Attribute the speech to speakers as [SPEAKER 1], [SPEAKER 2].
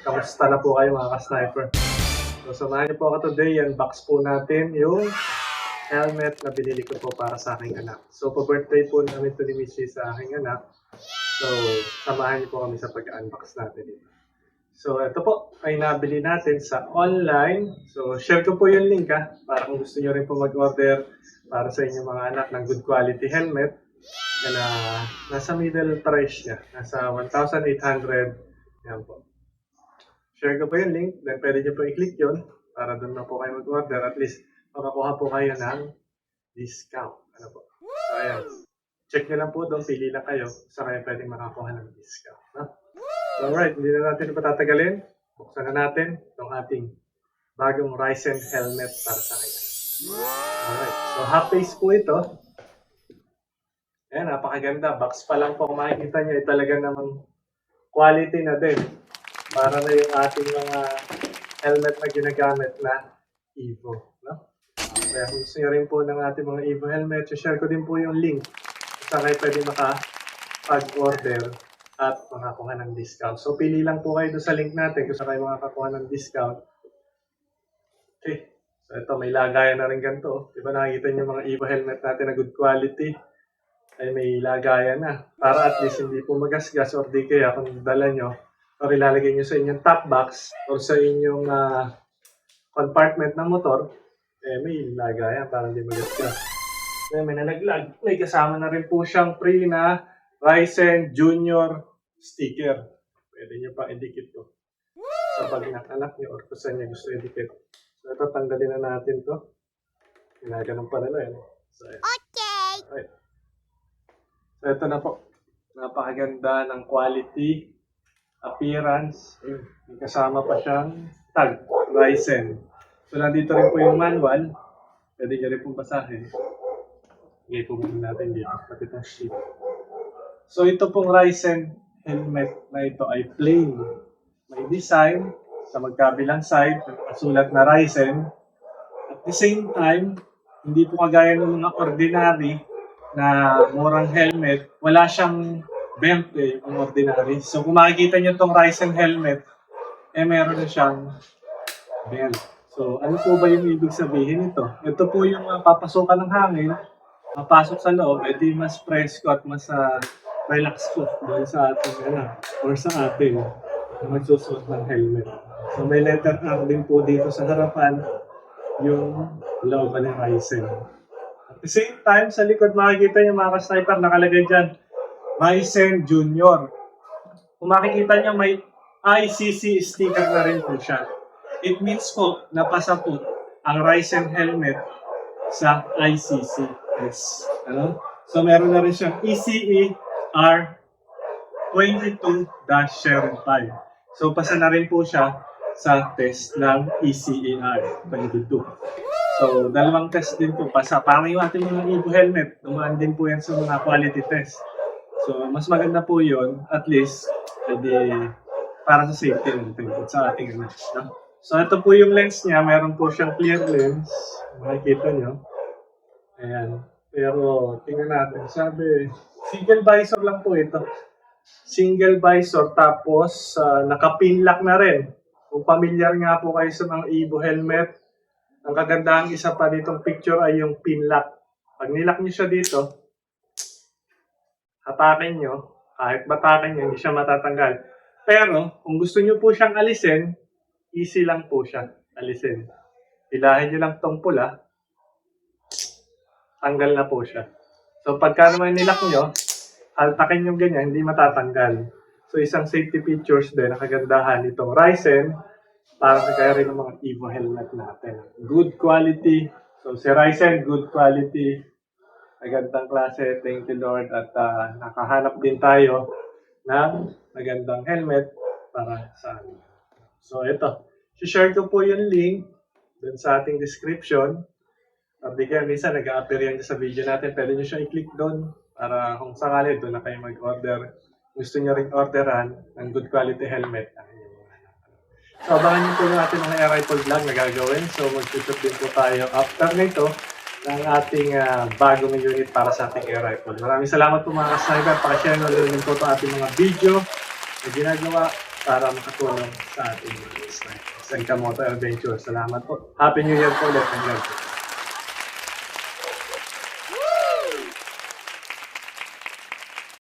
[SPEAKER 1] Kamusta na po kayo mga ka-sniper? So samahan niyo po ako today, unbox po natin yung helmet na binili ko po para sa aking anak. So pa-birthday po namin ito ni Michi sa aking anak. So samahan niyo po kami sa pag-unbox natin dito. So ito po ay nabili natin sa online. So share ko po yung link para kung gusto niyo rin po mag-order para sa inyong mga anak ng good quality helmet. Na nasa middle price niya, nasa 1,800. Yan po. Share ko po yung link, then pwede niyo po i-click yun para doon na po kayo mag-order. At least makakuha po kayo ng discount. Ano po? So ayan. Check nyo lang po doon, pili lang kayo sa kayo pwedeng makakuha ng discount. No? So alright, hindi na natin patatagalin. Buksan na natin itong ating bagong Ryzen helmet para sa akin. Alright, so half face po ito. Ayan, napakaganda. Box pa lang po kung makikita nyo, talaga namang quality na din. Para na yung ating mga helmet na ginagamit na Evo. No? Kaya kung gusto nyo rin po ng ating mga Evo helmet, share ko din po yung link saan kayo pwede makapag-order at makakuha ng discount. So, pili lang po kayo doon sa link natin kung saan kayo makakakuha ng discount. Okay. So, ito, may lagayan na rin ganito. Diba nakikita nyo mga Evo helmet natin na good quality? Ay may lagayan na. Para at least hindi po magasgas or di kaya kung dala nyo or ilalagay nyo sa inyong top box or sa inyong compartment ng motor, may lagayan para hindi magasgas. May nalaglag. May kasama na rin po siyang free na Ryzen Junior sticker. Pwede nyo pa idikit to sa bag ng anak nyo or kung saan nyo gusto idikit. So ito, tanggalin na natin to. Ginaganon pa nila yan. So, okay! Alright. So ito na po, napakaganda ng quality, appearance, may kasama pa siyang tag, Ryzen. So nandito rin po yung manual, pwede nyo rin pong basahin. Higay po muna natin dito, pati itong sheet. So ito pong Ryzen helmet na ito ay plain. May design sa magkabilang side, sulat na Ryzen. At the same time, hindi po kagaya ng mga ordinary na murang helmet, wala siyang belt yung ordinary. So kung makikita nyo itong Ryzen helmet, meron na siyang belt. So ano po ba yung ibig sabihin ito? Ito po yung papasukan ng hangin, mapasok sa loob, edi mas presko at mas relax po doon sa ating or sa atin na magsusuot ng helmet. So may letter R din po dito sa harapan yung logo ng Ryzen. At the same time, sa likod makikita nyo mga ka-sniper, nakalagay dyan, Ryzen Junior. Kung makikita nyo, may ICC sticker na rin po siya. It means po, napasa po ang Ryzen helmet sa ICC. Yes. Ano? So, meron na rin siyang ECE R22-05. So, pasa na rin po siya sa test ng ECE R22. So, dalawang test din po. Parang yung ating mga Evo helmet, dumaan din po yan sa mga quality test. So, mas maganda po yun, at least, para sa safety natin sa ating anak. No? So, ito po yung lens niya. Meron po siyang clear lens. Makikita nyo. Ayan. Pero, tingnan natin. Sabi, single visor lang po ito. Single visor, tapos naka-pin lock na rin. Kung familiar nga po kayo sa mga Evo helmet, ang kagandahang isa pa ditong picture ay yung pin lock. Pag nilock nyo siya dito, hatakin nyo, kahit batakin nyo, hindi siya matatanggal. Pero, kung gusto nyo po siyang alisin, easy lang po siya alisin. Hilahin nyo lang tong pula, tanggal na po siya. So, pagka naman nilock nyo, haltakin nyo ganyan, hindi matatanggal. So, isang safety features din, ang kagandahan nitong Ryzen, para kaya rin ng mga Evo helmet natin. Good quality. So, si Ryzen, good quality. Magandang klase. Thank you, Lord. At nakahanap din tayo ng magandang helmet para sa amin. So, ito. Si-share ko po yung link dun sa ating description. Bigyan, minsan nag-a-appear yan sa video natin. Pwede nyo siya i-click doon para kung sakali doon na kayo mag-order. Gusto nyo rin orderan ng good quality helmet. So, abangan nyo po yung ating mga air rifle vlog na gagawin. So, mag-shoot din po tayo after nito ng ating bagong unit para sa ating air rifle. Maraming salamat po mga ka-sniper. Pakishare nyo din po ito ating mga video na ginagawa para makatulong sa ating mga sniper. Sa Kamoto Adventure. Salamat po. Happy New Year po ulit.